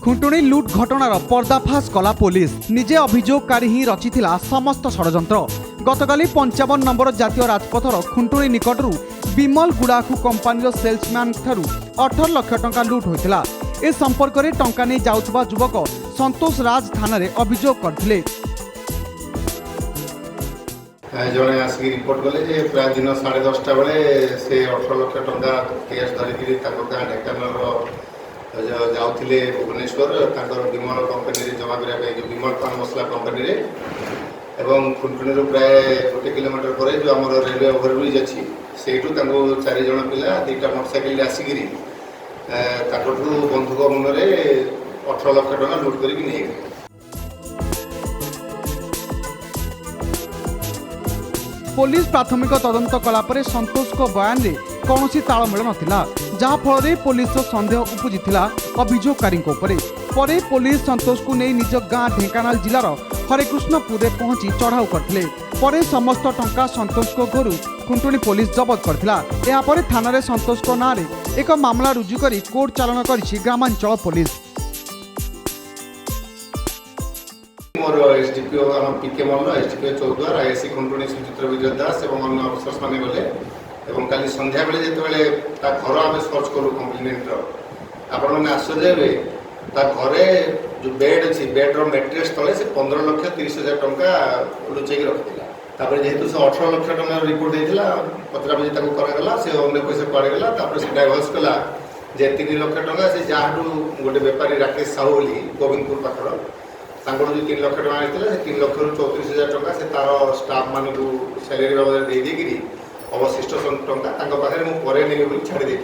खुंटुणी लुट घटनार पर्दाफाश कला पुलिस निजे अभियोगकारी ही रचिथिला समस्त षड्यंत्र। गतकाली 55 नंबर जातीय राजपथर खुंटुणी निकटरू विमल गुड़ाखु कंपानी सेल्समैन ठारू 18 लाख टंका लुट होता। ए संपर्क में टंका नहीं जाउथबा युवक संतोष राज थाना अभियोग करथिले। जड़े आसिक रिपोर्ट कले प्राय दिन 10:30 बेले से 18 लाख टंका कैश धरिकी गाँ ढेकानाल जाऊे भुवनेश्वर विमल कंपनी जमा करने जो विमल पान मसला कंपनी एवं खुंटुणी प्राय 1 किलोमीटर पर जो आम रेलवे ओभरब्रिज अच्छी से 4 जन पिला 2टा मोटरसाइकिल आसिक बंधुक मुନରେ 18 लाख टंका लुट करके नहीं गए। पुलिस प्राथमिक तदंत कलापर संतोष को बयान में कौन तालमेल नाला जहाँफल पुलिस सन्देह उपजिला अभियोगकारी पर पुलिस संतोष को नहीं निज गाँ ढेंकानाल जिलार हरेकृष्णपुर में पहुंची चढ़ाऊ करते पर समस्त टंका संतोष को घरू खुंटुणी पुलिस जबत कर थाना संतोष को नाँ एक मामला रुजु कर कोर्ट चालन कर ग्रामांचल पुलिस। मोर एसडीपीओ आम पीके मल्ल एसडीपीओ चौद्वार आईएससी खुंटुणी सुचित्र विजय दास और अन्य अफिसर्स मैंने गले और कल संध्या बेले जो घर आम सर्च करूँ कंप्लेनेंटर आपण मैंने आश्चर्य हे घरे जो बेड अच्छी बेड्र मेट्रेस तले से 15,30,000 टंका लुचेक रखी जेहेतु से 18 लाख टंका रिपोर्ट देता पचरापचि कराला से अन्य पैसा पड़ेगा से डाइवर्स कला जे 3 लाख टंका से जहाँ गोटे बेपारी राकेश साहू बोली गोविंदपुर पाखर जो 3 लाख टंका आते 3 लाख 34,000 टंका से तार स्टाफ मान सैलरी बाबद दे अवशिष्ट टंका पाखे मुझे छाड़ी